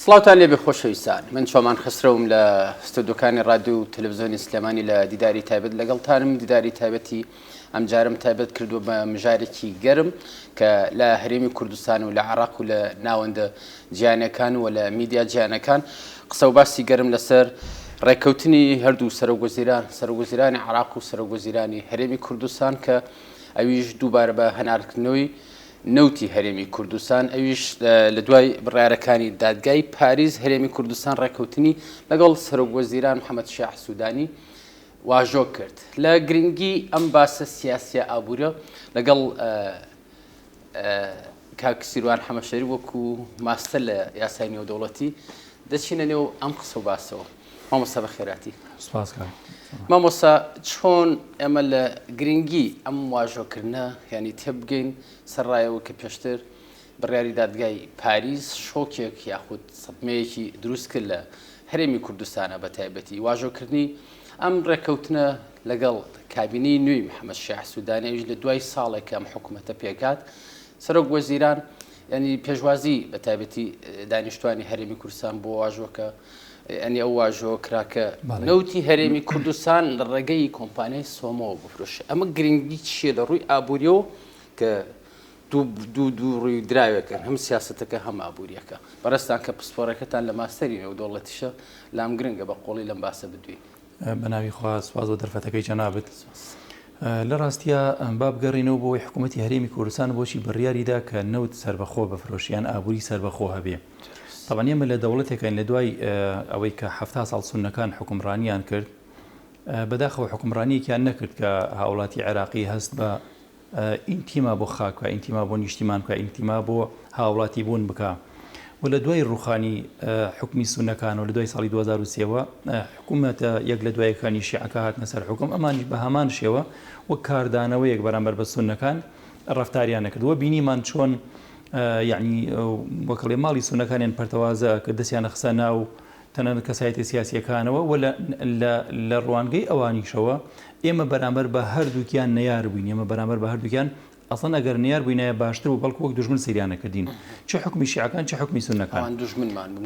سڵاوتان لێ بخۆشەویستان من چۆمان خسرەوم لە ستودیۆکانی رادیو و تەلەڤیزیۆنی سلێمانی لە دیداری تایبەت لەگەڵتانم دیداری تایبەتی ئەم جارم تایبەت کردووە بە مژارێکی گەرم کە لە هەرێمی کوردستان و لە عێراق و لە ناوەندە جیهانیەکان و لە میدیا جیهانەکان قسە و باسی گەرم لەسەر ڕێککەوتنی هەردوو سەرۆکوەزیرانی عێراق و سەرۆکوەزیرانی هەرێمی کوردستان کە ئەویش دووبارە بە هەناردکردنەوەی نەوتی هەرێمی کوردستان ئەویش لە دوای بڕیارەکانی دادگای پاریز هەرێمی کوردستان ڕێککەوتنی لەگەڵ سەرۆکوەزیران محەممەد شاح سوودانی واژۆ کرد لە گرنگی ئەم باسە سیاسیە ئابوورە لەگەڵ کاک سیروان حەمەشەری وەکو ماستەر لە یاسای نێودەوڵەتی دەچینە نێو ئەم قسە و باسەوە. مامۆستا بەخێراتی. مامۆستا چۆن ئێمە لە گرنگی ئەم واژۆکردنە ینی تێبگەین سەرڕایەوە کە پێشتر بڕیاری دادگای پاریز شۆکێک یاخود سەدمەیەکی دروست کرد لە هەرێمی کوردستانە بە تایبەتی واژۆکردنی ئەم ڕێککەوتنە لەگەڵ کابینەی نوێی محەممەد شاح سوودانی لە دوای ساڵێک ئەم حکوومەتە پێکات سەرۆک وەزیران ینی پێشوازی بە تایبەتی دانیشتوانی هەرێمی کوردستان بۆ واژۆکە ئەنی ئەو واژۆ کراکە نەوتی هەرێمی کوردستان لە ڕێگەی کۆمپانیای سۆمەوە بفرۆشە. ئەمە گرنگی چیە لە ڕووی ئابوووریەوە کە دوو ڕووی دراوێکن هەم سیاستەکە هەم ئابوووریەکە بەڕێستان کە پسپۆرەکەتان لە ماستەری نێودەوڵەتیشە لام گرنگە بە قۆڵی لەم باسە بدوین. بەناوی خوا سواز و دەرفەتەکەی جەنابەت لە ڕاستیە با بگەڕێنەوە بۆی حکوومەتی هەرێمی کوردستان بۆچی بڕیاریدا کە نەوت سربەخۆ بفرۆشیان ئابووری سربەخۆ هەبێ. طبعا ئێمە لە دەوڵەتێکین لە دوای ئەوەی کە 70 ساڵ سونەکان حکومڕانیان کرد بەداخەوە حکومڕانیەکیان نەکرد کە هاوڵاتی عێراقی هەست بە ئینتیما بۆ خاکە ئینتیما بۆ نیشتیمان بکە ئینتیما بۆ هاوڵاتی بوون بکە و لە دوای ڕوخانی حکمی سونەکان و لە دوای ساڵی 2023ەوە حکوومەتە یەک لە دوایەکانی شیعەکە هاتنە سەر حکوم ئەمانی بە هەمان شێوە وەک کاردانەوەیەک بەرامبەر بە سونەکان ڕەفتاریان نەکردووە بینیمان چۆن یعنی وەکڵێ ماڵی سونەکانیان پەرتەوازە کە دەستیانە خسە ناو تەنانەت کەسایەتی سیاسیەکانەوە و لە ڕوانگەی ئەوانیشەوە ئێمە بەرامبەر بە هەردووکیان نەیار بووین ئێمە بەرامبەر بە هەردووکیان ئەسڵەن ئەگەر نەیار بووینایە باشتر و بەڵکو وەک دوژمن سەیریانەکردین چه حکمی شیعەکان چه حکمی سونەکان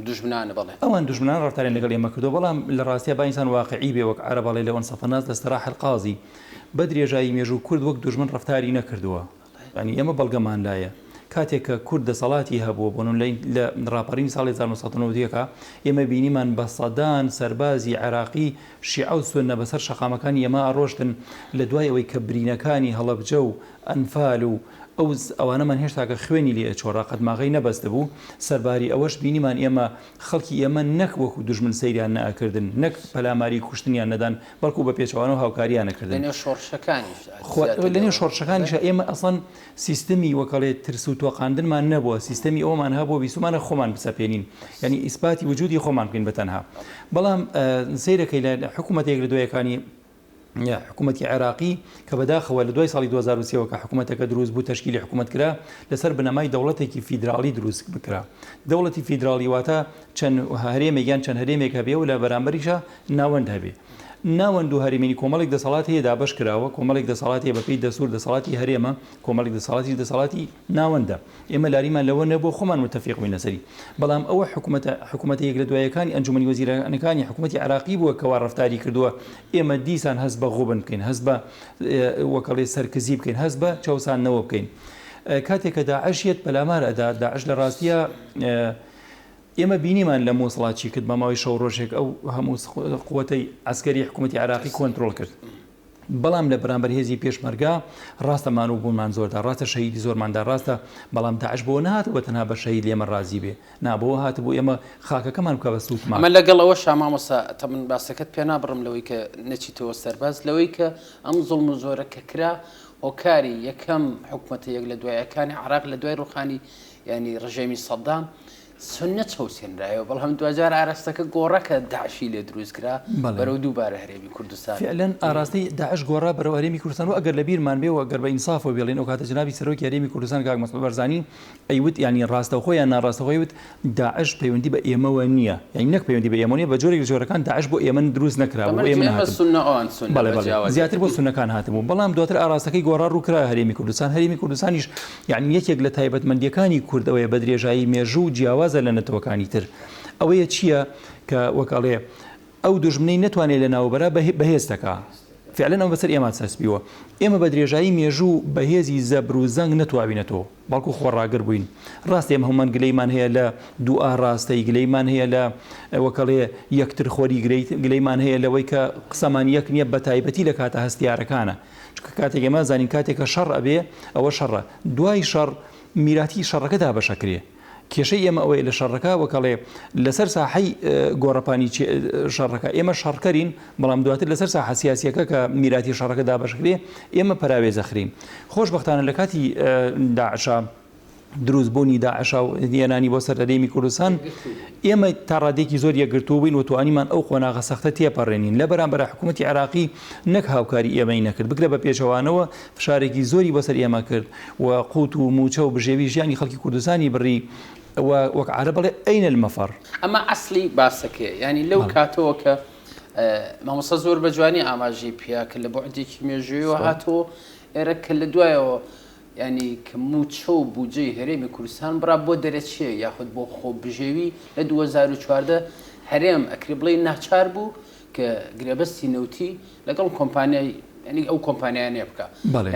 دوژمنانە بەڵێ ئەوان دوژمنان ڕفتاریان لەگەڵ ئێمە کردو بەڵام لە ڕاستیە با ئینسان واقعی بێ وەک عەرە بەڵێ لەوەن سەفەناس لە استراح القاضی بە درێژایی مێژوو کورد وەک دوژمن ڕفتاری نەکردووە ینی ئێمە بەڵگەمان لایە کاتێک کە کورد دەسەڵاتی هەبووە بۆن لە ڕاپەڕینی ساڵی 1990ەکە ئێمە بینیمان بە سەدان سەربازی عێراقی شیعە و سونە بەسەر شەقامەکانی ئێمە ئاڕۆشتن لە دوای ئەوەی کە برینەکانی هەڵەبجە و ئەنفال و ئەوانەمان هێشتا کە خوێنی لێ چۆڕا قەدماغی نەبەستە بوو سەرباری ئەوەش بینیمان ئێمە خەڵکی ئێمە نەک وەکو دوژمن سەیریان نەکردن نەک پەلاماری کوشتنیان نەدان بەڵکو بە پێچەوانە و هاوکاریان نەکردن لەنێ شۆڕشەکانیشە ئێمە ئەسڵەن سیستمی وەکەڵێ ترس و تۆقاندنمان نەبووە سیستمی ئەومان هەبووە بیسومانە خۆمان بسەپێنین ینی ئیسپاتی وجودی خۆمان بکەین بەتەنها بەڵام سەیرەکەی لە حکوومەتێک لە دوایەکانی حکوومەتی عێراقی کە بەداخەوە لە دوای ساڵی 2023ەوە کە حکوومەتەکە دروست بوو تەشکیلی حکوومەت کرا لەسەر بنەمای دەوڵەتێکی فیدراڵی دروست بکرا دەوڵەتی فیدراڵی واتە چەند هەرێمێکیان چەند هەرێمێک هەبێ و لە بەرامبەریشە ناوەند هەبێ ناوەند و هەرێمێنی کۆمەڵێک دەسەڵات هەیە دابەش کراوە کۆمەڵێک دەسەڵاتی بەپێی دەسوور دەسەڵاتی هەرێمە کۆمەڵێک دەسەڵاتی ناوەندە ئێمە لاریمان لەوە نەبوو خۆمان متفق بووین لەسەری بەڵام ئەوە حکوومەتێک لە دوایەکانی ئەنجومەنی وەزیرانەکانی حکوومەتی عێراقی بووە کەوا ڕەفتاری کردووە ئێمە دیسان هەست بە غوبن بکەین هەست بە وەکەڵێ سەرکزی بکەین هەست بە چاوسانەوە بکەین کاتێک کە داعشیت بەلامار ئەدا داعش لە ڕاستیە ئێمە بینیمان لە مۆسڵاتی کرد بە ماوەی شەو ڕۆژێک ئەو هەموو قووەتەی عسکەری حکوومەتی عێراقی کۆنتڕۆڵ کرد بەڵام لە بەرامبەر هێزی پێشمەرگا ڕاستەمان و بوونمان زۆردا ڕاستە شەهیدی زۆرماندا ڕاستە بەڵام داعش بۆ نهاتەوە تەنها بە شەهید لێمە ڕازی بێ نابەوە هاتبوو ئێمە خاکەکەمان بکە بە سووتمان ئەمە لەگەڵ ئەوە شامامۆستا تەمەن باسەکەت پێ نابڕم لەوەی کە نەچیتەوە سەرباز لەوەی کە ئەم زوڵم و زۆرە کە کرا هۆکاری یەکەم حکوومەتە یەک لە دوایەکانی عێراق لە دوای ڕوخانی ینی ڕژێمی سەدام سنە چەوسێنرایەوە بەڵام 2000 ئاراستەکە گۆڕەکە داعشی لێ دروستکرا بەرەو دووبارە هەرێمی کوردستان فعلەن ئاراستی داعش گۆڕا بەرەو هەرێمی کوردستان و ئەگەر لە بیرمان بێ و ئەگەر بە ئینسافەوە بێڵێن ئەو کاتە جنابی سەرۆکی هەرێمی کوردستان کاک مەسعود بەرزانی ئەیوت ینی ڕاستەوخۆ یان ناڕاستەوخۆی وت داعش پەیوەندی بە ئێمەوە نییە یعنی نەک پەیوەندی بە ئێمە نیە بە جۆرێک جۆرەکان داعش بۆ ئێمە دروست نەکراوە بۆ ئێمە زیاتر بۆ سونەکان هاتبوو بەڵام دواتر ئاراستەکەی گۆڕا ڕووکرا هەرێمی کوردستان هەرێمی کوردستانیش یعنی یەکێک لە تایبەتمەندیەکانی کوردەوەی بە درێژایی مێژوو جیاواز جیاوازە لە نەتەوەکانی تر ئەوەیە چییە کە وەکڵێ ئەو دوژمنەی نتوانێت لە ناوبەرە بەهێز دەکا فعلەن ئەو بەسەر ئێمە سەسبیوە ئێمە بە درێژایی مێژوو بەهێزی زەبر و زەنگ نەتوابینێتەوە بەڵکو خۆڕاگر بووین ڕاستی ئێمە هەمومان گلەیمان هەیە لە دوو ئاڕاستەی گلەیمان هەیە لە وەکەڵێ یەکتر خۆری گلەیمان هەیە لەوەی کە قسەمان یەک نییە بە تایبەتی لە کاتە هەستیارەکانە چکە کاتێک ئێمە زانین کاتێکە شەڕ ئەبێ ئەوە شەڕە دوای شەڕ میراتی شەڕەکەدا بەشەکرێ کێشەی ئێمە ئەوەیە لە شەڕەکە وەکەڵێ لەسەر ساحەی گۆڕەپانی شەڕەکە ئێمە شەڕکەرین بەڵام دواتر لەسەر ساحە سیاسیەکە کە میراتی شەڕەکەدا بەشکرێ ئێمە پەراوێزەخرین خۆشبەختانە لە کاتی داعشا دروستبوونی داعشا و هێنانی بۆ سەردەمی کوردستان ئێمە تا ڕادێکی زۆر یەکگرتوو بووین و توانیمان ئەو قۆناغە سەختە تێپەڕێنین لە بەرامبەر حکوومەتی عێراقی نەک هاوکاری ئێمەی نەکرد بگرە بە پێچەوانەوە فشارێکی زۆری بەسەر ئێمە کرد و قوت و موچە و بژێوی ژیانی خەڵکی کوردستانی بڕی وەک عارە بڵێ ئەینە المەفەڕ ئەمە ئەسلی باسەکەیە ینی لەو کاتەوە کە مامۆستا زۆر بە جوانی ئاماژەی پیا کە لە بۆعدێکی مێژوویەوە هاتەوە ئێرە کە لە دوایەوە ینی کە موچە و بودجەی هەرێمی کوردستان بڕا بۆ دەرەچیە یاخود بۆ خۆبژێوی لە 2014 هەرێم ئەکری بڵێ ناچار بوو کە گرێبەستی نەوتی لەگەڵ کۆمپانیای ینی ئەو کۆمپانیانێ بکە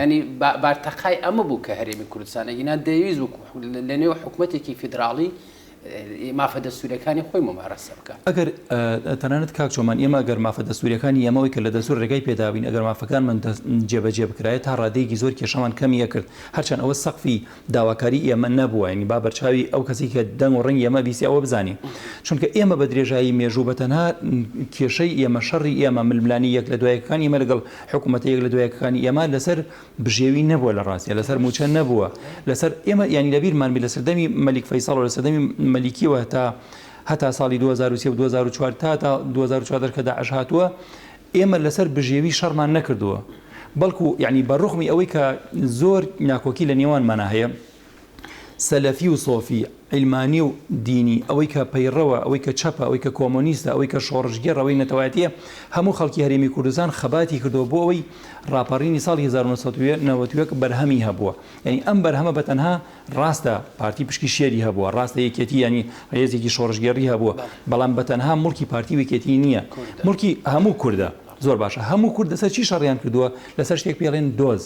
ینی بارتەقای ئەمە بوو کە هەرێمی کوردستان ئەگینا دەویست لە نێو حکوومەتێکی فیدراڵی مافە دەستوریەکانی خۆی ممارەسە بکە ئەگەر تەنانەت کاک چۆمان ئێمە ئەگەر مافە دەستوریەکانی ئێمەوەی کە لە دەستور ڕێگای پێداوین ئەگەر مافەکان من جێبەجێ بکرایە تا ڕادەیەکی زۆر کێشەمان کەمیە کرد هەرچەند ئەوە سەقفی داواکاری ئێمە نەبووە ینی با بەرچاوی ئەو کەسی کە دەنگ و ڕنگ ئێمە بیسی ئەوە بزانین چونکە ئێمە بە درێژایی مێژوو بەتەنها کێشەی ئێمە شەڕی ئێمە ململانی یەک لە دوایەکانی ئێمە لەگەڵ حکوومەتە یەک لە دوایەکانی ئێمە لەسەر بژێوی نەبووە لە ڕاستیە لەسەر موچە نەبووە لەسەر ئێمە ینی لەبیرمان بی لە سەردەمی مەلیک فەیساڵ و لە سەردەمی مەلیکیەوە هەتا ساڵی 2023 و 2004 تا 2014 کە داعش هاتووە ئێمە لەسەر بژێوی شەڕمان نەکردووە بەڵکو یعنی بەڕوخمی ئەوەی کە زۆر ناکۆکی لە نێوانمانە هەیە سەلەفی و سۆفی علمانی و دینی ئەوەی کە پەیڕەوە ئەوەی کە چەپە ئەوەی کە کۆمۆنیستە ئەوەی کە شۆڕژگەر ئەوەی نەتەوایەتیە هەموو خەڵکی هەرێمی کوردستان خەباتی کردەوە بۆ ئەوەی ڕاپەڕینی ساڵی 1990 بەرهەمی هەبووە یعنی ئەم بەرهەمە بەتەنها ڕاستە پارتی پشکی شێری هەبووە ڕاستە یەکێتی ینی هێزێکی شۆڕژگەڕی هەبووە بەڵام بەتەنها مڵکی پارتی وەکێتی نییە مڵکی هەموو کوردە زۆر باشە هەموو کورد لەسەر چی شەڕیان کردووە لەسەر شتێک پێڵێن دۆز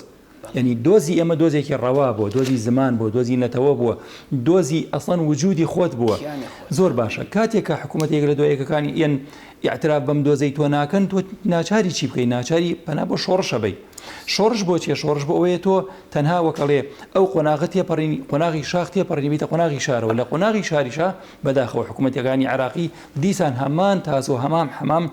ینی دۆزی ئێمە دۆزێکی ڕەوا بووە دۆزی زمان بووە دۆزی نەتەوە بووە دۆزی ئەسڵەن وجودی خۆت بووە زۆر باشە کاتێک کە حکوومەتێک لە دوایەکەکانی ئێن ئیعتراف بەم دۆزەی تۆ ناکەن تۆ ناچاری چی بکەی ناچاری پەنا بۆ شۆڕشە بەی شۆڕش بۆ چیە شۆڕش بۆ ئەوەیە تۆ تەنها وەکەڵێ ئەو قۆناغە تێپەڕینی قۆناغی شاخ تێپەڕینی بیتە قۆناغی شارەوە لە قۆناغی شاریشا بەداخەوە حکوومەتەکانی عێراقی دیسان هەمان تاس و هەمام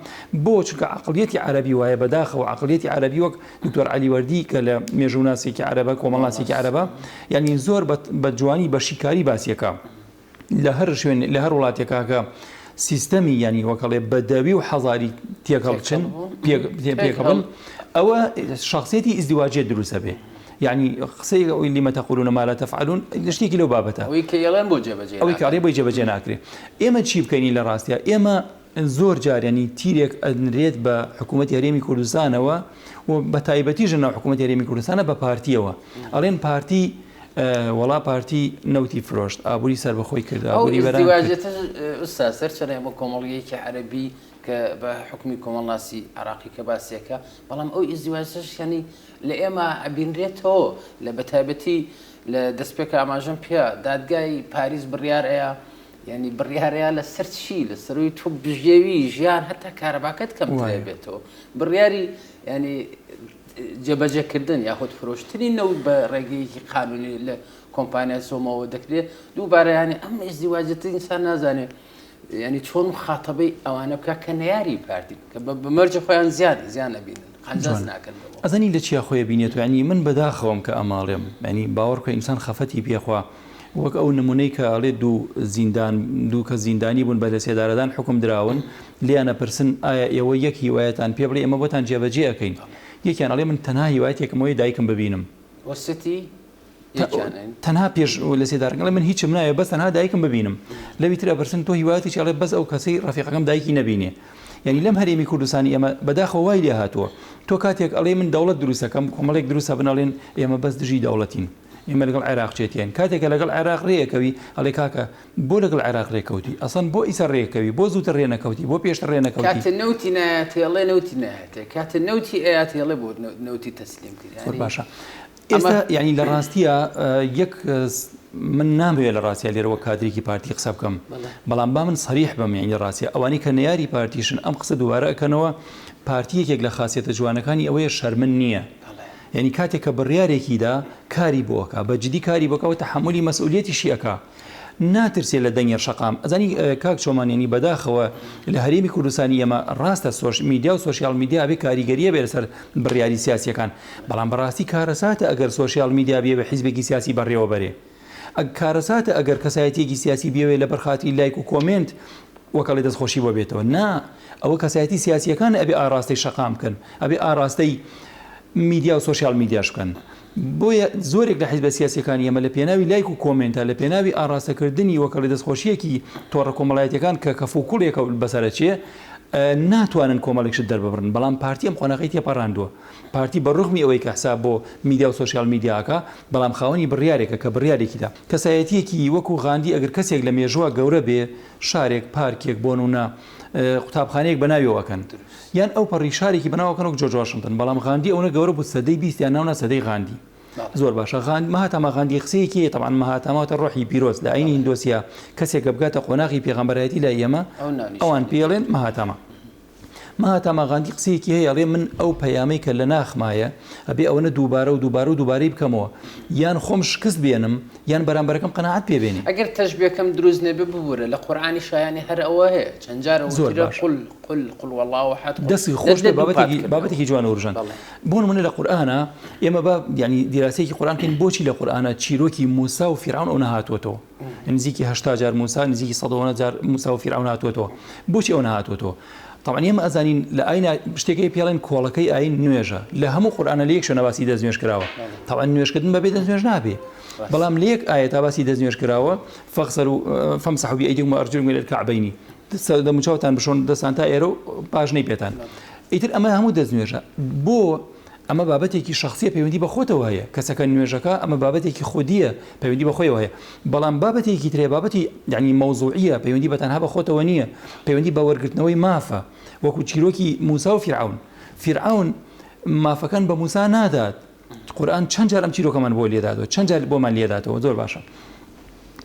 بۆ چونکە عەقڵیەتی عەرەبی وایە بەداخەوە عەقڵیەتی عەرەبی وەک دکتۆر عەلی وەردی کە لە مێژووناسێکی عەرەبە کۆمەڵناسێکی عەرەبە یعنی زۆر بە جوانی بە شیکاری باسیەکە لە هەر شوێن لە هەر وڵاتێکا کە سیستەمی ینی وەکەڵێ بەدەوی و حەزاری تێکەڵچن پێکەبن ئەوە شخصیەتی ئیزدیواجێت دروستە بێ یعنی قسەی ئەوی لما تەقولون ما لا تفعلون شتێکی لەو بابەتە ئەوەی کە ئێڵێن بۆ جێبەجێ ئەوەی کارێ بۆی جێبەجێ ناکرێت ئێمە چی بکەینی لە ڕاستیە ئێمە زۆر جار ینی تیرێک ئەنرێت بە حکوومەتی هەرێمی کوردستانەوە و بە تایبەتیژە ناو حکوومەتی هەرێمی کوردستانە بە پارتیەوە ئەڵێن پارتی وڵا پارتی نەوتی فرۆشت ئابووری سەر بەخۆی کرد ئابووری بەرامواجێتە ئستا سەرچەرە بۆ کۆمەڵگەیەکی عەرەبی کە بە حکومی کۆمەڵناسی عێراقی کە باسیەکە بەڵام ئەو ئیزدیواجش ینی لە ئێمە ئەبینرێتەوە لە بەتایبەتی لە دەستپێکە ئاماژەم پێ دادگای پاریس بڕیارەیە ینی بڕیارەیە لە سەر چی لە سەروی تۆ بژێوی ژیان هەتا کارەباکەت کەم بێتەوە بڕیاری ینی جێبەجێکردن یاخود فرۆشتنی نەوت بە ڕێگەیەکی قانونی لە کۆمپانیای سۆمەوە دەکرێت دووبارە ینی ئەم ئیزدیواجەتی ئینسان نازانێت ینی چۆن مخاتەبەی ئەوانە بکە کە نەیاری پارتی کە بە مەرجە خۆیان زیان نەبینن قەنجاز ناکەنەوە ئەزانی لە چیا خۆی بینێت ینی من بەداخەوەم کە ئەماڵێم ینی باوەڕ کە ئینسان خەفەتی پێخوا وەک ئەو نمونەی کە ئەڵێ دوو کە زیندانی بوون بە لە سێدارەدان حکم دراون لیانە پرسن ئایا ئێوە یەک هیوایەتان پێ بڵێ ئێمە بۆتان جێبەجێ ئەەکەین یەکیان ئەڵێ من تەنها هیوایەتێکمەوەی دایکم ببینم تەنها پێش لە سێدارەکە من هیچم نایە بەس تەنها دایکم ببینم لەوی ترە پرسن تۆ هیوایەتێکی ئەڵێ بەس ئەو کەسەی ڕەفیقەکەم دایکی نەبینێ یعنی لەم هەرێمی کوردستانی ئێمە بەداخەوە وای لێ هاتووە تۆ کاتێک ئەڵێ من دەوڵەت دروستەکەم کۆمەڵێک دروستە بنەڵێن ئێمە بەس دژی دەوڵەتین ئێمە لەگەڵ عێراق چێتیان کاتێکە لەگەڵ عێراق ڕێەکەوی ئەڵێ کاکە بۆ لەگەڵ عێراق ڕێکەوتی ئەسەن بۆ ئیسە ڕێەکەوی بۆ زووتر ڕێنەکەوتی بۆ پێشتر ڕێنەکەوتی کاتە نەوتی نایەتێڵێ نەوتی نایەتێ کاتە نەوتی ئەیاتێڵێ بۆ نەوتی تەسلیم کرد باشە ئێستا یعنی لە ڕاستیە یەک من ناموێت لە ڕاستە لێرەوە کادرێکی پارتی قسە بکەم بەڵام با من سەریح بم یعنی ڕاستیە ئەوانەی کە نەیاری پارتیشن ئەم قسە دووبارە ئەکەنەوە پارتیەکێک لە خاصیەتە جوانەکانی ئەوەیە شەرمن نییە یعنی کاتێک کە بڕیارێکیدا کاری بۆکە بە جدی کاری بۆکەوە تەحملی مەسئولیەتیشی ئەکا ناترسێ لە دەنگێر شەقام ئەزانی کاک چۆمانێنی بەداخەوە لە هەرێمی کوردستانی ئێمە ڕاستە میدیا و سوۆسیال میدیا بێ کاریگەریە بێ لەسەر بڕیاری سیاسیەکان بەڵام بەڕاستی کارەساتە ئەگەر سوۆسیال میدیا بێ بە حیزبێکی سیاسی بەڕێوە بەرێ کارەساتە ئەگەر کەسایەتێکی سیاسی بێوێ لە بەرخاتی لایک و کۆمنت وەکەڵی دەستخۆشی بۆ بێتەوە نا ئەوە کەسایەتی سیاسیەکان ئەبێ ئاراستەی شەقام بکەن ئەبێ ئاراستەی میدیا و سوۆسیال میدیاش بکەن بۆیە زۆرێک لە حیزبە سیاسیەکانی ئێمە لە پێناوی لایک و کۆمنتە لە پێناوی ئاراستەکردنی وەکەڵی دەستخۆشیەکی تۆڕە کۆمەڵایەتەکان کە کەفوکوڵێکە بەسەرە چیە ناتوانن کۆمەڵێکشت دەرببڕن بەڵام پارتی ئەم قۆناغی تێپەڕاندووە پارتی بە ڕوخمی ئەوەی کە حساب بۆ میدیا و سوۆسیال میدیاکە بەڵام خاوەنی بڕیارێکە کە بڕیارێکیدا کەسایەتیەکی وەکو غاندی ئەگەر کەسێک لە مێژووە گەورە بێ شارێک پارکێک بۆ نمونە قوتابخانەیەک بەناویەوەکەن یان ئەو پەڕی شارێکی بەناوەکەن و جۆرج واشنگتن بەڵام غاندی ئەوە گەورە بوو سەدەی 20 یان ناونە سەدەی غاندی زۆر باشە مەهاتما غاندی قسەیەکی طبعا مەهاتماوەتە ڕۆحی پیرۆز لە ئاینی هیندۆسیا کەسێک بگاتە قۆناغی پێغەمبەرایەتی لای ئێمە ئەوان پێڵێن مەهاتما غاندی قسەیەکی هەیە ئەڵێ من ئەو پەیامەی کە لە ناخمایە ئەبێ ئەوەنە دووبارەی بکەمەوە یان خۆم شکست بێنم یان بەرامبەرەکەم قەناعەت پێبێنی ئەگەر تەشبیهەکەم دروست نەبێ ببوورە لە قورئانی شایانی هەر ئەوە هەیە چەند جارە قل والله احد دەستی خۆش بابەتێکی جوان وڕژان بۆ نمونە لە قورئانە ئێمە بە ینی دیراسەیەکی قورئانکەین بۆچی لە قورئانە چیرۆکی موسا و فیرعون ئەو نەهاتوەتەوە نزیکی 80 جار موسا نزیکی 100 جار موسا و فیرعون هاتوەتەوە بۆچی ئەو نەهاتوەتەوە طبعا ئێمە ئەزانین لە ئاینە شتێکی پێڵێن کۆڵەکەی ئاین نوێژە لە هەموو قورئانە لە یەک شوێنە باسی دەستنوێژ کراوە طبعا نوێژکردن بەبێ دەستنوێژ نابێ بەڵام لە یەک ئاەتا باسی دەستنوێژ کراوە فەمسحوا بأيديكم وأرجلكم إلى الكعبين دەموچاوتان بشۆن دەستان تا ئێرە و پاژنەی پێتان ئیتر ئەمە هەموو دەستنوێژە بۆ ئەمە بابەتێکی شخصیە پەیوەندی بە خۆتەوە هەیە کەسەکە نوێژەکە ئەمە بابەتێکی خودیە پەیوەندی بە خۆیەوە هەیە بەڵام بابەتێکی ترێ بابەتی یعنی مەوزوعیە پەیوەندی بە تەنها بە خۆتەوە نییە پەیوەندی بە وەرگرتنەوەی مافە وەکو چیرۆکی موسا و فیرعون مافەکان بە موسا نادات قورئان چەند جار ئەم چیرۆکەمان بۆ لێداتەوە چەند جار بۆمان لێداتەوە زۆر باشە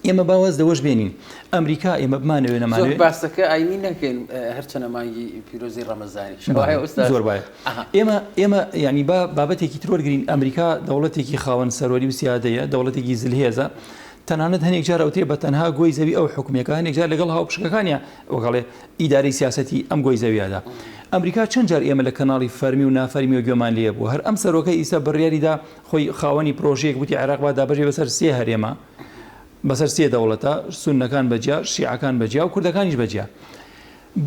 ئێمە باوەز دەوەش بێنین ئەمریکا ئێمە بمانەوێ نەمانەوێت زۆر باسەکە ئاینی نەکەین هەرچەنە مانگی پیرۆزی ڕەمەزانی زۆر باە ئێمە ینی بابەتێکی ترۆرگرین ئەمریکا دەوڵەتێکی خاوەن سەروەری و سیادەیە دەوڵەتێکی زلهێزە تەنانەت هەنێک جار ئەوتێ بە تەنها گۆی زەوی ئەو حکومەکە هەنێک جار لەگەڵ هاوپشکەکانیە وەگەڵێ ئیداری سیاسەتی ئەم گۆی زەویادا ئەمریکا چەند جار ئێمە لە کەناڵی فەرمی و نافەرمی و گوێمان لێ بوو هەر ئەم سەرۆکە ئیسا بڕیاریدا خۆی خاوەنی پرۆژەیەک وتی عێراق با دابەژێ بەسەر سێ هەرێمە بەسەر سێ دەوڵەتە سوننەکان بەجیا شیعەکان بەجیا و کوردەکانیش بەجیا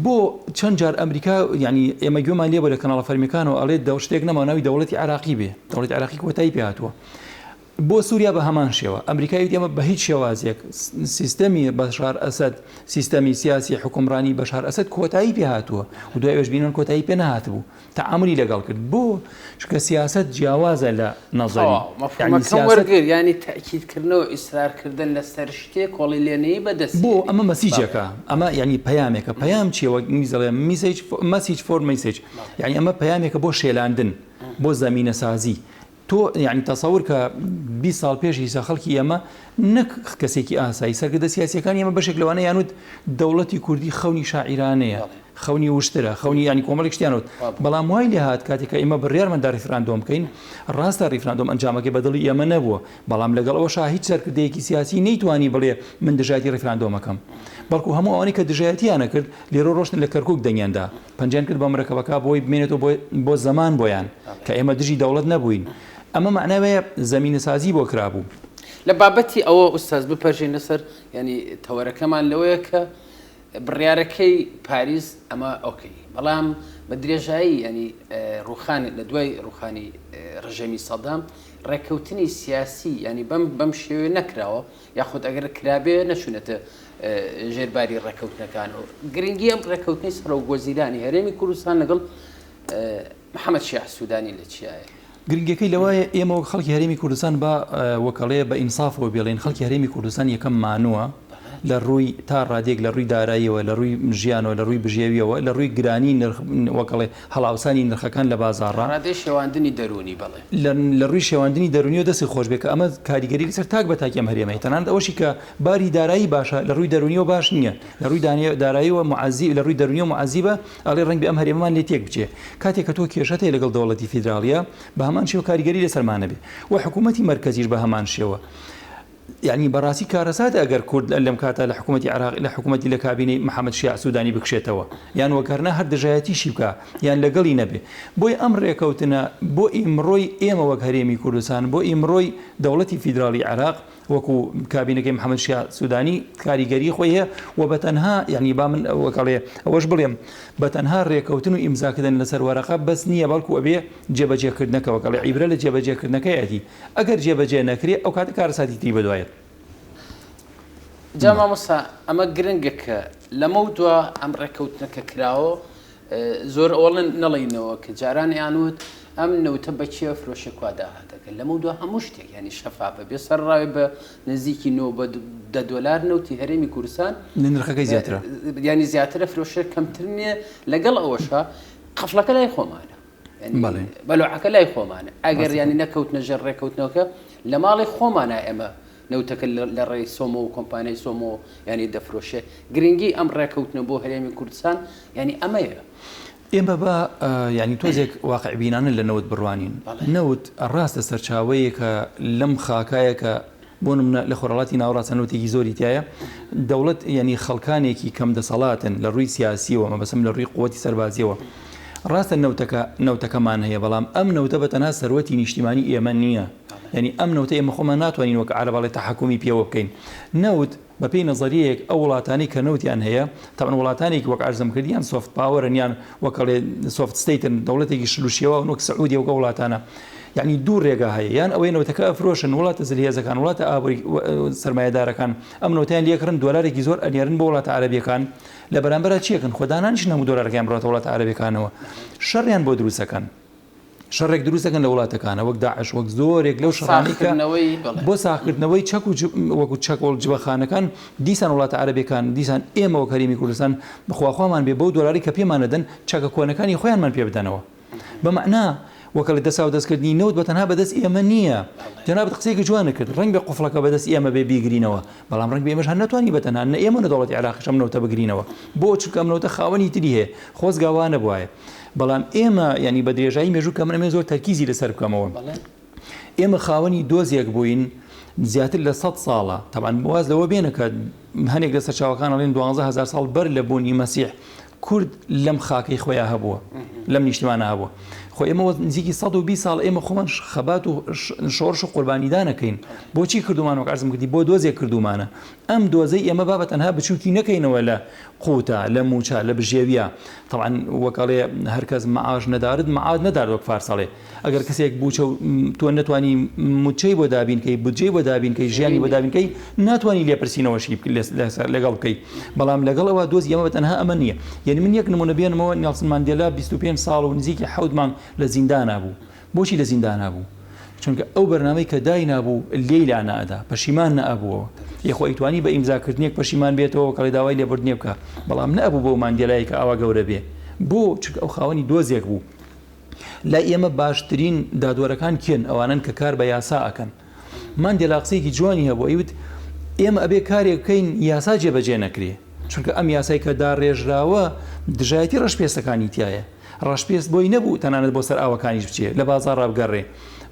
بۆ چەند جار ئەمریکا ینی ئێمە گوێمان لێ بۆ لە کەناڵە فەرمیەکانەوە ئەڵێ شتێک نەماناوی دەوڵەتی عێراقی بێ دەوڵەتی عێراقی کۆتایی پێهاتووە بۆ سووریا بە هەمان شێوە ئەمریکای ئێمە بە هیچ شێوازێک سیستەمی بەشار ئەسەد سیستەمی سیاسی حکومڕانی بەشار ئەسەد کۆتایی پێهاتووە و دوای ئەوش بینن کۆتایی پێ نەهاتبوو تەعاملی لەگەڵ کرد بۆ چکە سیاست جیاوازە لە نەزەری وەرگر ینی تاکیدکردنەوە ئیسرارکردن لەسەر شتێک کۆڵی لێنەیە بەدەست بۆ ئەمە مەسیجەکە ئەمە ینی پەیامێکە پەیام چیەوە میزەڵێ مەسیج فۆر مەسیج یعنی ئەمە پەیامێکە بۆ شێلاندن بۆ زەمینە سازی تۆ یعنی تەسەور کە 20 ساڵ پێش هیچ خەڵکی ئێمە نەک کەسێکی ئاسایی سەرکردە سیاسیەکان ئێمە بەشێک لەوانە یانوت دەوڵەتی کوردی خەونی شاعیرانەیە خەونی وشترە خەونی ینی کۆمەڵێک شتیانوت بەڵام وای لێ هات کاتێککە ئێمە بڕیارمەدا ڕیفراندۆم بکەین ڕاستە ڕیفراندۆم ئەنجامەکەی بەدڵی ئێمە نەبووە بەڵام لەگەڵ ئەوەشا هیچ سەرکردەیەکی سیاسی نەیتوانی بڵێ من دژایەتی ڕیفراندۆمەکەم بەڵکو هەموو ئەوانەی کە دژایەتیانە کرد لێرە ڕۆشتن لە کەرکووک دەنگیاندا پەنجیان کرد بە مرەکەبەکە بۆی بمێنێتەوە بۆ زەمان بۆیان کە ئێمە دژی دەوڵەت نەبووین ئەمە معناوەیە زەمینە سازی بۆ کرابوو لە بابەتی ئەوە ئوستاز بپەرژێنە سەر ینی تەوەرەکەمان لەوەیە کە بڕیارەکەی پاریس ئەمە ئۆکەی بەڵام بە درێژایی ینی ڕوخانی لە دوای ڕوخانی ڕژەمی سەدام ڕێکەوتنی سیاسی ینی بەم شێوێ نەکراوە یاخود ئەگەر کرابێ نەچوونێتە ژێرباری ڕێکەوتنەکانەوە گرنگی ئەم ڕێکەوتنی سەرۆک وەزیرانی هەرێمی کوردستان لەگەڵ محەممەد شیع سوودانی لە چیایە گرنگەکەی لەوایە ئێمە وەک خەڵکی هەرێمی کوردستان بە وەکەڵەیە بە ئینسافەوە بێڵێن خەڵکی هەرێمی کوردستان یەکەم مانووە لە ڕووی تا ڕادێک لە ڕووی داراییەوە لە ڕووی ژیانەوە لە ڕووی بژێویەوە لە ڕووی گرانی وەکەڵێ هەڵاوسانی نرخەکان لە بازاڕا شێواندنی دەرونی بڵێ لە ڕووی شێواندنی دەرونیەوە دەستی خۆش بێت کە ئەمە کاریگەری لەسەر تاک بە تاکیم هەرێمەی تەنانەت ئەوەشی کە باری دارایی باشە لە ڕووی دەرونیەوە باش نییە لە ڕووی داراییەوە معزی لە ڕووی دەرونیەوە معزیبە ئەڵێ ڕەنگ بێ ئەم هەرێمەمان لێ تێک بچێ کاتێک کە تۆ کێشەت هەیە لەگەڵ دەوڵەتی فیدراڵیە بە هەمان شێوە کاریگەری لەسەرمانە بێ و حکوومەتی مەرکەزیش بە هەمان شێوە يعني براسي كارسات اگر كرد لم كاتا لحكومه العراق لحكومه لكابيني محمد شيع سوداني بكشيتوا يعني وكرنا هر دجاياتي شيبكا يعني لقلي نبي بوي امر يكوتنا بو امروي ايما وكهريمي كردستان بو امروي دولتي فيدرالي عراق وكو كابينه محمد شيع سوداني كاريغري خويه وبتنها يعني بامن وكاليه واش بليم بتنها ريكوتنو امزا كدن لسر ورقه بس نيه بالكو ابي جبجه كدنك وكاليه عبره لجبجه كدنك ياتي اگر جبجه نكري او كارساتي تي بدوايت جامع مصا اما گرنگك لموضوع امر كوتنك كراو زور اولا نلينو كجاران يانوت ام نو تبچي فروش كوادا هذا لموضوع همشتي يعني شفافه بيصر بنزيكي نو ب $1 نوتي هرمي كورسان نرخك زياتره يعني زياتره فروش كم ترنيه لقل اوشا قفلك لا يخو معنا يعني بلوعك لا يخو معنا اگر يعني نكوت نجر كوتنوك لما لي خو معنا اما نوتك للرئيس سومو كومباني سومو يعني دفروشه جرينجي امر كوتنا بو هرمي كردستان يعني امايا إما با يعني توزيك واقع بينان لنوت بروانين نوت الراس تسرچاويك لم خاكايك بونم لخورالاتي ناورات نوتي زوري تايا دولة يعني خلكانيكي كم دصلات للروي سياسي وما بسم للروي قوتي سربازية راس نوتك مان هي بلام ام نوتبت ناس ثروتي اجتماعي يمنيه يعني ام نوت اما خمانات وين وك عرب على تحكمي بيو بكين نوت ببين نظريك اولاتاني كنوت يعني هي طبعا ولاتاني وك ارزم كرديان سوفت باور يعني وكال سوفت ستيت دولتي شلوشيه ونوك سعوديه وقولاتنا يعني دور ريقا هي يعني اوين وتكا فروشن ولا تزليه كان ولا تابري سرمايه دار كان ام نوتين ليكرن $1 زور ان يرن بولات عربيه كان لبرانبرا چی کن خدانا نش نمو $1 امرات ولات عربی کانوا شریان بود دروسه کن شرک دروسه کن لولات کانه وقت داعش وقت زورك لو شرانيك بو ساخرنوي چکو وقت چکول جبه خانه کن دیسان ولات عربی کان دیسان ایم و کریمی کردستان بخوا من به بود $1 کپی ماندن چک کونه کانی خویان من پی بدنوا بمعنى وكالة دسا ودسكردني نود بتنها بدس إيمانية جناب تقصيك جوانك رنج بقفلك بدس إيما بيجرينوا بلام رنج بيمش هنتواني بتنها إن إيمان دولة العراق شمنو تبجرينوا بوش كم تخاوني تريه خوز جوانه بواي بلام إيما يعني بدري جاي مجو كمان مزور تركيزي لسر كموا إيما خاوني دوزيك بوين زيادة لصد صالة طبعا مواز لو بينك هنيك لسه شواكان لين 12,000 صال بر لبوني مسيح كرد لم خاكي خويا هبوا لم نجتمعنا هبوا خو اما نزيكي 120 سال اما خو من خبات و شورش قرباني دانا كاين بوچی کردومان وک عرضم کردی بو دوزه کردومانه ام دوزه اما بابت انها بچوکی نکاين ولا قوتا لموچا لبجيويا طبعا وكاله هركز معاش ندارد معاد ندارد وك فارساله اگر کسی یک بوچو تو نتواني موچي بو دابين كي بوجي بو دابين كي جياني بو دابين كي ناتواني لي برسينو شي لقل كي بلام لقل و دوز اما بتنها امنيه يعني من يك نمونه بين مو نيلسون مانديلا 25 سال ونزيكي حودمان لزندان ابو بوشي لزندان ابو چونکە ئەو بەرنامەی کە داینابوو لێی لانەدا پەشیمان نەبووەوە یەخۆ ئەیتوانی بە ئیمزاکردنیەک پەشیمان بێتەوە کەڵی داوای لێبوردنێ بکە بەڵام نەبوو بۆ ماندێلای کە ئاوا گەورە بێ بۆ چونکە ئەو خاوەنی دۆزێک بوو لا ئێمە باشترین دادوەرەکان کێن ئەوانن کە کار بە یاسا ئەکەن ماندێلا قسەیەکی جوانی هەبوو ئەیوت ئێمە ئەبێ کارێک بکەین یاسا جێبەجێ نەکرێ چونکە ئەم یاسای کە داڕێژراوە دژایەتی ڕەشپێستەکانی تایە ڕەشپێست بۆی نەبوو تەنانەت بۆ سەر ئاوەکانیش بچێ لە بازاڕ ڕابگەڕێ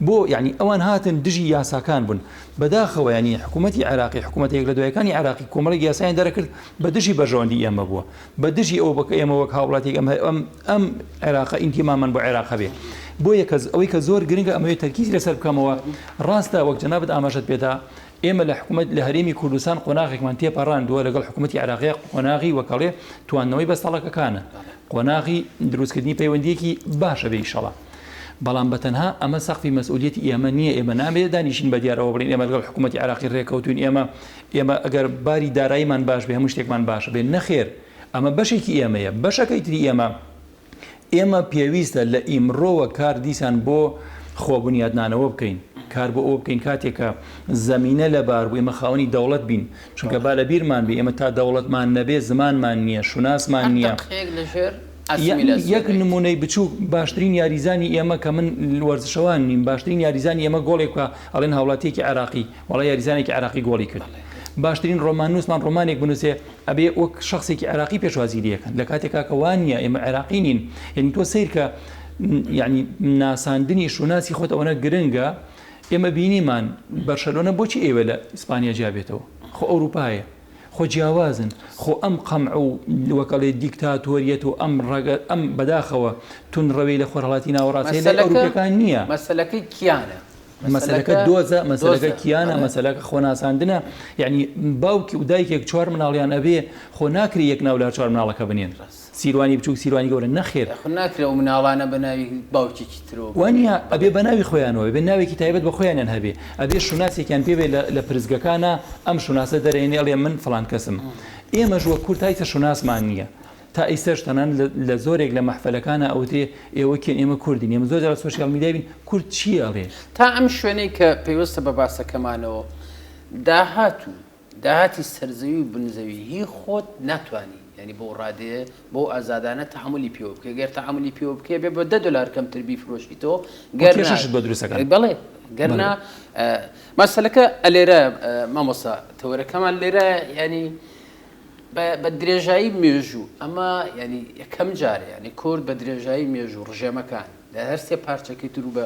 بۆ يعني ئەوان هاتن دژی یاساکان بوون بەداخەوە ینی حکوومەتی عراقی حکوومەتێک لە دوایەکانی عراقی کۆمەڵی یاسایان دەرەکرد بە دژی بەژەوەندی ئێمە بووە بە دژی ئەو بکە ئێمە وەک هاوڵاتێک ئەم عێراق ئینتیمامان بۆ عێراق هەبێ بۆ ئەوەی کە زۆر گرنگە ئەمەوێت تەرکیزی لەسەر بکەمەوە ڕاستە وەک جەنابەت ئاماژەت پێدا ئێمە لە حکوومەت لە هەرێمی کوردستان قۆناغێکمان تێپەڕاندووە لەگەڵ حکوومەتی عراقی قۆناغی وەکەڵێ توانەوەی بەستەڵەکەکانە قۆناغی دروستکردنی پەیوەندیەکی باشە بێ ئینشەڵا بەڵام بەتەنها ئەمە سەقفی مەسئولیەتی ئێمە نییە ئێمە نامێت دانیشین بە دیارەوە بڵین ئێمە لەگەڵ حکوومەتی عراقی ڕێکەوتوین ئێمە ئەگەر باری داراییمان باش بێ هەموو شتێکمان باشە بێ نەخێر ئەمە بەشێکی ئێمەیە بەشەکەی تری ئێمە پێویستە لە ئیمڕۆوە کار دیسان بۆ خۆ بنیادنانەوە بکەین کار بۆ ئەو بکەین کاتێکە زەمینە لە بار بوو ئێمە خاوەنی دەوڵەت بین چونکە با لە بیرمان بێ ئێمە تا دەوڵەتمان نەبێ زمانمان نییە شوناسمان نییە یەک نمونەی بچوو باشترین یاریزانی ئێمە کە من وەرزشەوان نیم باشترین یاریزانی ئێمە گۆڵێکە ئەڵێن هاوڵاتیەکی عراقی وڵای یاریزانێکی عراقی گۆڵی کرد باشترین ڕۆمان نووسمان ڕۆمانێک بنووسێ ئەبێ وەک شخصێکی عراقی پێشوازی لەکەن لە کاتێکا کە وان نییە ئێمە عراقی نین یعنی تۆ سیر کە یعنی ناساندنی شوناسی خۆت ئەوەنە گرنگە ئێمە بینیمان بەرشەلۆنە بۆچی ئێوە لە ئیسپانیا جیابێتەوە خۆ ئەوروپایە خۆ جیاوازن خۆ ئەم قەمع و وەکەڵێ دیکتاتۆریەت و ئەم ڕەگە ئەم بەداخەوە تون ڕەوەی لە خۆرهڵاتی ناوەڕاستی لە ئەوروپیەکان نییە مەسەلەکەی کیانە مەسەلەکە دۆزە مەسەلەکە کیانە مەسەلەکە خۆناساندنە یعنی باوکی و دایکێک 4 مناڵیان ئەبێ خۆ ناکری یەک ناولار 4 مناڵەکە بنێن سیروانی بچوک سیروانی گەورە نەخێر ناکرێ و مناڵانە بەناوی باوکێکی ترەوە وانە ئەبێ بەناوی خۆیانەوە بێ ناوێکی تایبەت بە خۆیانیان هەبێ ئەبێ شوناسێکیان پێبێ لە پرزگەکانە ئەم شوناسە دەرێنێڵێ من فلان کەسم ئێمەش وە کورتایتە شوناسمان نییە تا ئیسەش تەنان لە زۆرێک لە مەحفەلەکانە ئەوتێ ئێوەکێن ئێمە کوردین ئێمە زۆر لە سۆشیال میدیا بین کورد چی ئەڵێ تا ئەم شوێنەی کە پێویستە بە باسەکەمانەوە داهاتی سەرزەوی و بنزەوی هی خۆت ناتوانانی ینی بۆ ڕادێ بۆ ئازادانە تەحملی پێوە بکە گەر تەحملی پێوە بکە بێ بە $10 کەمتر بیفرۆشیتەوە بە دروستەکان بەڵێ گەرنا مەسەلەکە ئەلێرە مامۆستا تەوەرەکەمان لێرە ینی بە درێژایی مێژوو ئەمە ینی یەکەم جارە ینی کورد بە درێژایی مێژوو ڕژێمەکان لە هەر سێ پارچەکەی تر و بە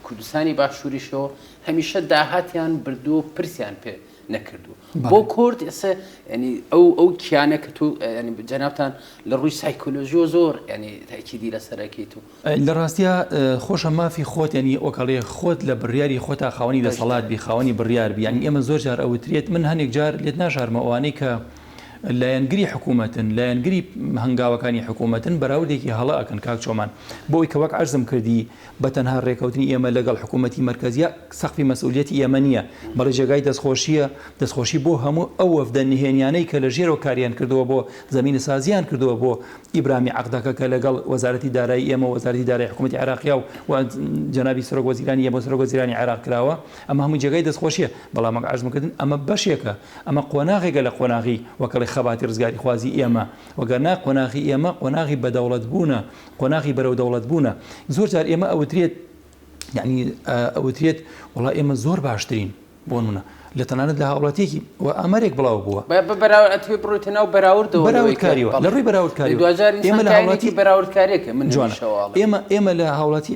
کوردستانی باشووریشەوە هەمیشە داهاتیان بردووە پرسیان پێ نەکردو بۆ کورد ئێستا ینی ئەو کیانە کە تو جەنابتان لە ڕووی سایکۆلۆژیۆ زۆر ینی تاکیدی لەسەرەکەیت و لە ڕاستیە خۆشە مافی خۆت ینی ئۆکەڵێ خۆت لە بڕیاری خۆتا خاوەنی دەسەڵات بی خاوەنی بڕیار بی ینی ئێمە زۆر جار ئەوترێت من هەنێک جار لێت ناژارمە ئەوانەی کە لایەنگری حکوومەتن لایەنگری هەنگاوەکانی حکوومەتن بەراوردێکی هەڵە ئەکەن کاک چۆمان بۆی کە وەک عەرزم کردی بە تەنها ڕێکەوتنی ئێمە لەگەڵ حکوومەتی مرکزیە سەقفی مەسئولیەتی ئێمە نییە بەڵێ جێگای دەستخۆشی بۆ هەموو ئەو وەفدە نهێنیانەی کە لە ژێرەوە کاریان کردووە بۆ زەمینە سازیان کردووە بۆ ئیبرامی عەقدەکە کە لەگەڵ وەزارەتی دارایی ئێمە وەزارەتی دارایی حکوومەتی عێراقیا و جەنابی سەرۆک وەزیرانی ئێمە سەرۆک وەزیرانی عێراق کراوە ئەمە هەموو جێگای دەستخۆشیە بەڵام عەرزمکردن ئەمە بەشێکە ئەمە قۆناغێکە لە قۆناغی وەکەڵی خەباتی ڕزگاری خوازی ئێمە وەگەرنا قۆناغی ئێمە قۆناغی بەدەوڵەت بوونە قۆناغی بەرەو دەوڵەت بوونە زۆر جار ئێمە ئەوترێت یعنی ئەوترێت وڵا ئێمە زۆر باشترین بۆ نمونە لە تەنانەت لە هاوڵاتیەکی و ئەمەرێک بڵاو بووە بڕۆیتەناو بەراوردەوەکاریەوە لە ڕووی بەراوردکاری ئێمە لە هاوڵاتی بەراوردکارێکە من ئێمە لە هاوڵاتی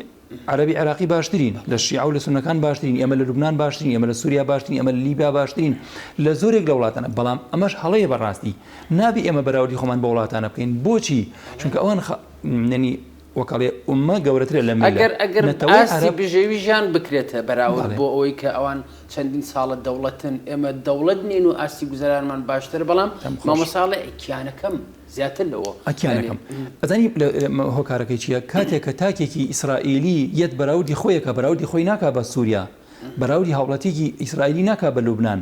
عربی عراقی باشترین لە شیعە و لە سونەکان باشترین ئێمە لە لوبنان باشترین ئێمە لە سووریا باشترین ئێمە لە لیبیا باشترین لە زۆرێک لە وڵاتانە بەڵام ئەمەش هەڵەیە بەڕاستی نابی ئێمە بەراوردی خۆمان بە وڵاتانە بکەین بۆچی چونکە ئەوان نەنی وەکەڵێ ئومە گەورەترە لە ئەگەر ئاسی بژێوی ژیان بکرێتە بەراورد بۆ ئەوەی کە ئەوان چەندین ساڵە دەوڵەتن ئێمە دەوڵەت نین و ئاسی گوزەرانمان باشتر بەڵام مامەساڵە ئەکیانەکەم زیاتر لەوە ئەکیانەکەم ئەزانی هۆکارەکەی چییە کاتێک کە تاکێکی ئیسرائیلی یەت بەراوردی خۆیەکە بەراوردی خۆی ناکا بە سووریا بەراوردی هاوڵاتیەکی ئیسرائیلی ناکا بە لوبنان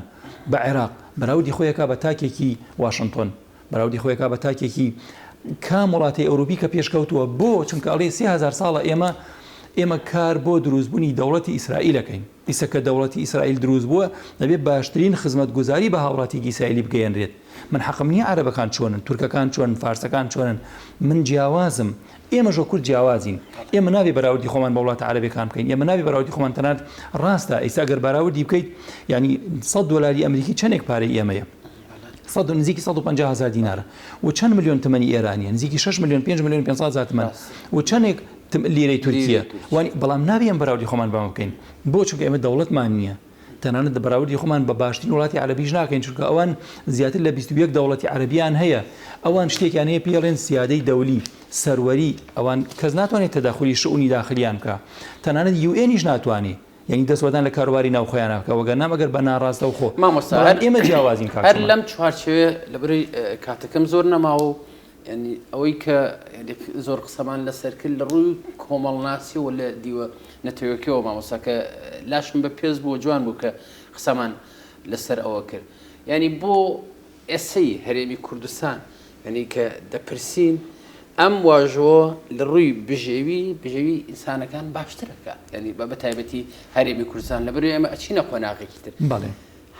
بە عێراق بەراوردی خۆیەکە بە تاکێکی واشنگتۆن بەراوردی خۆیەکە بە تاکێکی کام وڵاتی ئەوروپی کە پێشکەوتووە بۆ چونکە ئەڵێ 3000 ساڵە ئێمە کار بۆ دروستبوونی دەوڵەتی ئیسرائیلەکەین ئیسە کە دەوڵەتی ئیسرائیل دروست بووە دەبێت باشترین خزمەتگوزاری بە هاوڵاتیەکی ئیسرائیلی بگەیەنرێت من حەقم نییە عەرەبەکان چۆنن تورکەکان چۆن فارسەکان چۆنن من جیاوازم ئێمەژۆ کورد جیاوازین ئێمە نابێ بەراوردی خۆمان بە وڵاتە عەرەبیەکان بکەین ئێمە نابێ بەراوردی خۆمان تەنانەت ڕاستە ئێستا گەر بەراوردی بکەیت ینی $100 ئەمریکی چەندێک پارەی ئێمەیە نزیکی 150,000 دینارە و چەند میلیۆن تمەنی ئێرانیە نزیکی 6 میلیۆن 5 میلیۆن 500,000 تمەن و چەندێک لیرەی تورکیە وانی بەڵام نابێن بەراوردی خۆمان بەمە بکەین بۆ چونکە ئێمە دەوڵەتمان نییە تەنانەت بەراوردی خۆمان بە باشترین وڵاتی عەرەبیش ناکەین چونکە ئەوان زیاتر لە 21 دەوڵەتی عەرەبیان هەیە ئەوان شتێکیان هەیە پێڵێن سیادەی دەولی سەروەری ئەوان کەس ناتوانێت تەداخلی شؤونی داخلیان بکە تەنانەت UN ناتوانێت یعنی دەسوەدان لە کاروباری ناوخۆیان بکە وەگەرنا مەگەر بە ناڕاستە و خۆ مامۆستا ئێمە جیاوازین هەر لەم چوارچێوێ لەبەری کاتەکەم زۆر نەماوە و ینی ئەوەی کە زۆر قسەمان لەسەر کرد لە ڕووی کۆمەڵناسی و لە دیوە نەتەوەکەوە مامۆستا کە لاشم بە پێز بووە جوان بوو کە قسەمان لەسەر ئەوە کرد ینی بۆ ئێسەی هەرێمی کوردستان ینی کە دەپرسین ئەم واژۆ لە ڕووی بژێوی ئینسانەکان باشترەکە یعنی بە بەتایبەتی هەرێمی کوردستان لەبەر ئێمە ئەچینە قۆناغێکی تر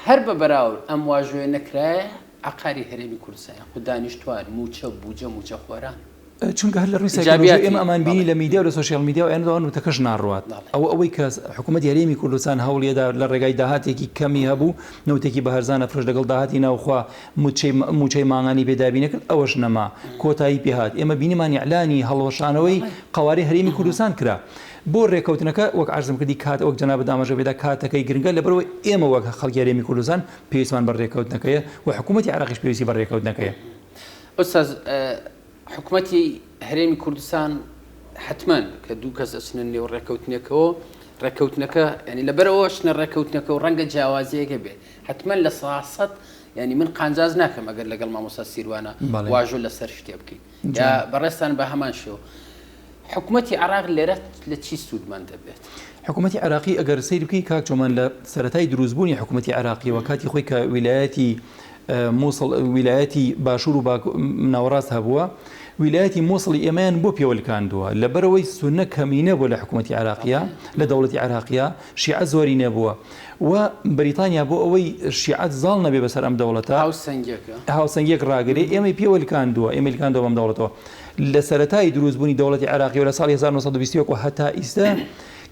هەر بە بەراورد ئەم واژۆیە نەکرایە عقاری هەرێمی کوردستان خو دانیشتوان موچە بووجە موچە خۆران چونکە هەر لە ڕووی سایکۆلۆژی ئێمە ئەمان بینی لە میدیا و لە سوشیال میدیا و ئەوانەوە نوتەکەش ناڕوات ئەوەی کە حکوومەتی هەرێمی کوردستان هەوڵێدا لە ڕێگای داهاتێکی کەمی هەبوو نەوتێکی بە هەرزانە فرۆش لەگەڵ داهاتی ناوخوا موچەی ماڵانی پێدابینەکرد ئەوەش نەما کۆتایی پێهات ئێمە بینیمانی ئەعلانی هەڵوەشانەوەی قوارەی هەرێمی کوردستان کرا بۆ ڕێکەوتنەکە وەک عەرزم کردی کات وەک جەناب دامەژە بێدا کاتەکەی گرنگە لەبەرەوەی ئێمە وەک خەڵکی هەرێمی کوردستان پێویستمان بە ڕێکەوتنەکەیە و حکوومەتی عێراقیش پێویستی بە ڕێکەوتنەکەیە ئوستاز حکوومەتی هەرێمی کوردستان حتمما کە دوو کەس ئەچنن لێو ڕێکەوتنەکە ینی لەبەرەوە شنە ڕێکەوتنەکە و ڕەنگە جیاوازیەکە بێ حتمما لە ساسەت ینی من قانجاز ناکەم ئەگەر لەگەڵ مامۆستا سیروانە واژۆ لەسەر شتێ بکەین یا بەڕێستان بە هەمان شێوە حکوومەتی عێراق لێرە لە چی سوودمان دەبێت حکوومەتی عێراقی ئەگەر سیر بکەی کاک چۆمان لە سەرەتای دروستبوونی حکوومەتی عێراقی و کاتی خۆی کە ویلایەتی مووسڵ ویلایەتی باشوور و ناوەڕاست هەبووە ویلایەتی مووسڵی ئێمەیان بۆ پێوەلکاندووە لەبەرەوەی سونە کەمینە بۆ لە حکوومەتی عێراقیە لە دەوڵەتی عێراقیە شیعە زۆری نەبووە و بریتانیا بۆ ئەوەی شیعەت زاڵ نەبێ بەسەر ئەم دەوڵەتە هاوسەنگێک ڕاگەرێ ئێمە پێوەلکاندووە بەم دەوڵەتەوە لە سەرەتای دروستبوونی دەوڵەتی عێراقی و لە ساڵی 1920 هەتا ئیستا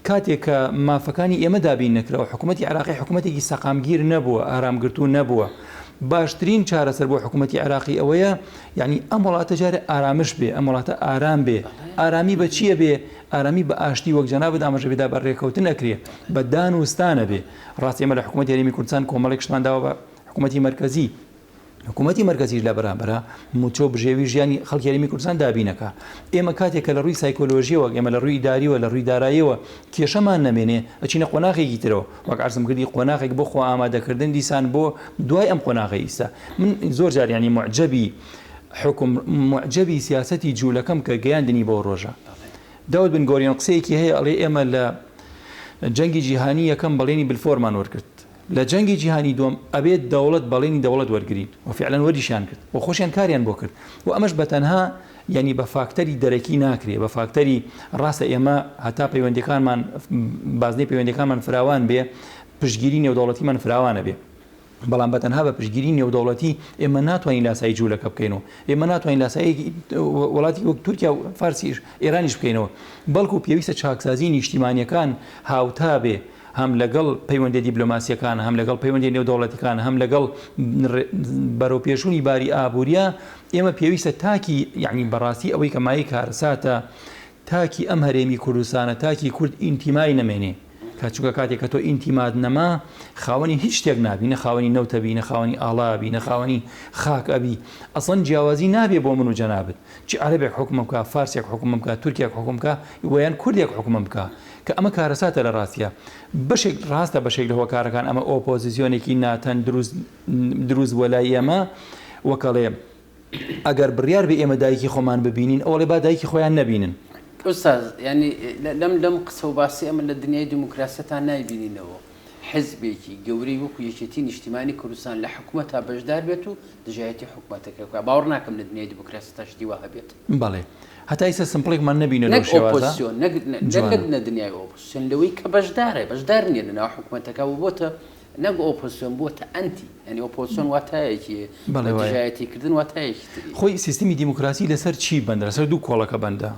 کاتێک کە مافەکانی ئێمە دابین نەکرەوە حکوومەتی عێراقی حکوومەتێکی سەقامگیر نەبووە ئارامگرتوو نەبووە باشترین چارەسەر بۆ حکوومەتی عێراقی ئەوەیە یعنی ئەم وڵاتە جارە ئارامش بێ ئەم وڵاتە ئارام بێ ئارامی بە چییە بێ ئارامی بە ئاشتی وەک جەناب دامەژە بێدا بە ڕێکەوتن نەکرێ بە دان وستانە بێ ڕاستی ئێمە لە حکوومەتی هەرێمی کوردستان کۆمەڵێک شتمانداوە بە حکوومەتی مەرکەزی حکوومەتی مەرکەزیش لە بەرامبەرە موچۆ بژێوی ژیانی خەڵکی هەرێمی کوردستان دابینەکە ئێمە کاتێک کە لە ڕووی سایکۆلۆژیەوە ئێمە لە ڕووی ئیداریەوە لە ڕووی داراییەوە کێشەمان نەمێنێ ئەچینە قۆناغێکی ترەوە وەک عەرزم کردی قۆناغێک بۆ خۆ ئامادەکردن دیسان بۆ دوای ئەم قۆناغی ئیستا من زۆر جار ینی معجەبی سیاسەتی جوولەکەم کە گەیاندنی بۆ ڕۆژە داود بن گۆریان قسەیەکی هەیە ئەڵێ ئێمە لە جەنگی جیهانی یەکەم بەڵێنی بلفۆرمان وەرگرت لە جەنگی جیهانی دوم ئەبێت دەوڵەت بەڵێنی دەوڵەت وەرگین و فعلەن وەریشیان کرد و خۆشیان کاریان بۆ کرد و ئەمەش بەتەنها ینی بە فاکتەری دەرەکی ناکرێ بە فاکتەری ڕاستە ئێمە هەتا پەیوەندەکانمان بازنەی پەیوەندەکانمان فراوان بێ پشتگیری نێودەوڵەتیمان فراوانە بێ بەڵام بەتەنها بە پشتگیری نێودەوڵەتی ئێمە ناتوانین لاسایی جوولەکە بکەینەوە ئێمە ناتوانین لاسایی وڵاتی وەک تورکیا و فارسیش ئێرانیش بکەینەوە بەڵکو پێویستە چاکسازی نیشتیمانیەکان هاوتا بێ هەم لەگەڵ پەیوەندی دیبلۆماسیەکان هەم لەگەڵ پەیوەندی نێودەوڵەتیەکان هەم لەگەڵ بەرەوپێشوونی باری ئابوووریە ئێمە پێویستە تاکی یعنی بەڕاستی ئەوەی کە مای کارساتە تاکی ئەم هەرێمی کوردستانە تاکی کورد ئینتیمای نەمێنێ کاتچووکە کاتێک کە تۆ ئینتیماد نەما خاوەنی هیچ شتێک نابی نەخاوەنی نەوتەبی نەخاوەنی ئاڵابی نەخاوەنی خاک ئەبی ئەسڵەن جیاوازی نابێ بۆ من و جەنابەت چی عەرەبێک حکومە بکە فارسێک حکومە بکە تورکێک حکومە بکە ویان کوردێک حکومە بکە کە ئەمە کارەساتە لە ڕاستیە بەشێک ڕاستە بەشێک لە هۆکارەکان ئەمە ئۆپۆزیسیۆنێکی ناتەن دروست بۆ لای ئێمە وەکەڵێ ئەگەر بڕیار بێ ئێمە دایکی خۆمان ببینین ئەوڵێ با دایکی خۆیان نەبینن ئوستاز ینی لەم قسە و باسی ئەمە لە دنیای دیموکراسیەتان نایبینینەوە حزبێکی گەورەی وەکو یەکێتی نیشتیمانی کوردستان لە حکوومەتا بەشدار بێت و دژایەتی حکوومەتەکە باوەڕ ناکەم لە دنیای دیموکراسیەتا شتی وا هەبێت بەڵێ هەتا ئێستا سمپڵێکمان نەبینە لەو شێوازە نە دنیای ئۆپۆزیسیۆن لەوەی کە بەشدار نیە لەناو حکوومەتەکە و بۆتە نەک ئۆپۆزیسیۆن بۆتە ئەنتی ینی ئۆپۆزیسیۆن واتایەکی دژایەتیکردن واتایەکی خۆی سیستمی دیموکراسی لەسەر چی بەندە لەسەر دوو کۆڵەکە بەندە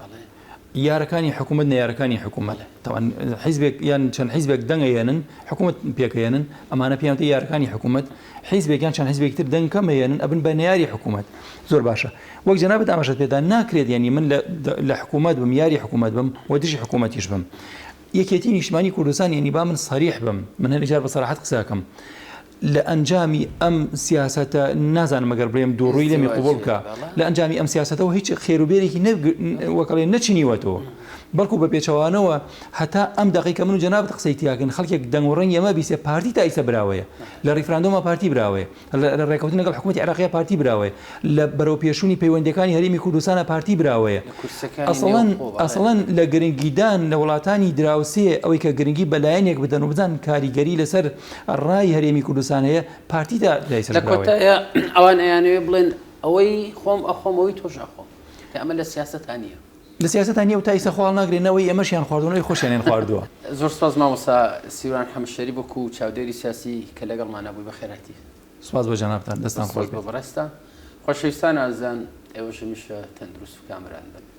یارەکانی حکوومەت نەیارەکانی حکوومەت تاوان حیزبێک یان چەند حیزبێک دەنگەیەنن حکوومەت پێکەیەنن ئەمانە پێیانتە یارەکانی حکوومەت حیزبێکیان چەند حیزبێکتر دەنگ کەمەیەنن ئەبن بە نەیاری حکوومەت زۆر باشە وەک جەنابەت ئاماژەت پێدا ناکرێت ینی من لە حکوومەت بم یاری حکوومەت بم و دژی حکوومەتیش بم یەکێتی نیشتیمانی کوردستان ینی با من سەریح بم من هەر جار بە سەراحەت قسەکەم لە ئەنجامی ئەم سیاسەتە نازانم مەگەر بڵێم دووڕووی لەمی قوبوڵ بکە لە ئەنجامی ئەم سیاسەتەوە هیچ خێروبێرێکی وەکەڵێ نەچینیوەتەوە بەڵکو بە پێچەوانەوە هەتا ئەم دقیقە من و جەنابەت قسەی تیاکەن خەڵکێک دەنگوڕەنگ ئێمە بیسێ پارتی تا ئیسە براوەیە لە ڕیفراندۆمە پارتی براوەیە لە ڕێکەوتن لەگەڵ حکوومەتی عێراقیە پارتی براوەیە لە بەرەوپێشوونی پەیوەندیەکانی هەرێمی کوردستانە پارتی براوەیە ئەسڵەن لە گرنگیدان لە وڵاتانی دراوسێ ئەوەی کە گرنگی بەلایەنێک بدەن و بزان کاریگەری لەسەر ڕای هەرێمی کوردستان هەیە پارتی دا لایسەر براوەیە ئەوان ئەیانەوێ بڵێن ئەوەی خۆم ئەخۆم ئەوەی تۆش ئەخۆم کە ئەمە لە سیاسەتانە لە سیاسەتانە و تا ئیسە خواڵ ناگرێنەوەی ئەمەشیان خواردنەوەی خۆشیانیان خواردووە. زۆر سپاس مامۆستا سیوران حەمەشەری وەکو چاودێری سیاسی کە لەگەڵمانە بووی بە خێراتی. سپاس بۆ جەنابتان، دەستان خۆش بە بەڕێستە. خۆشەویستان ئازان ئێوەش هەمیشە تەندروست و کامران بن.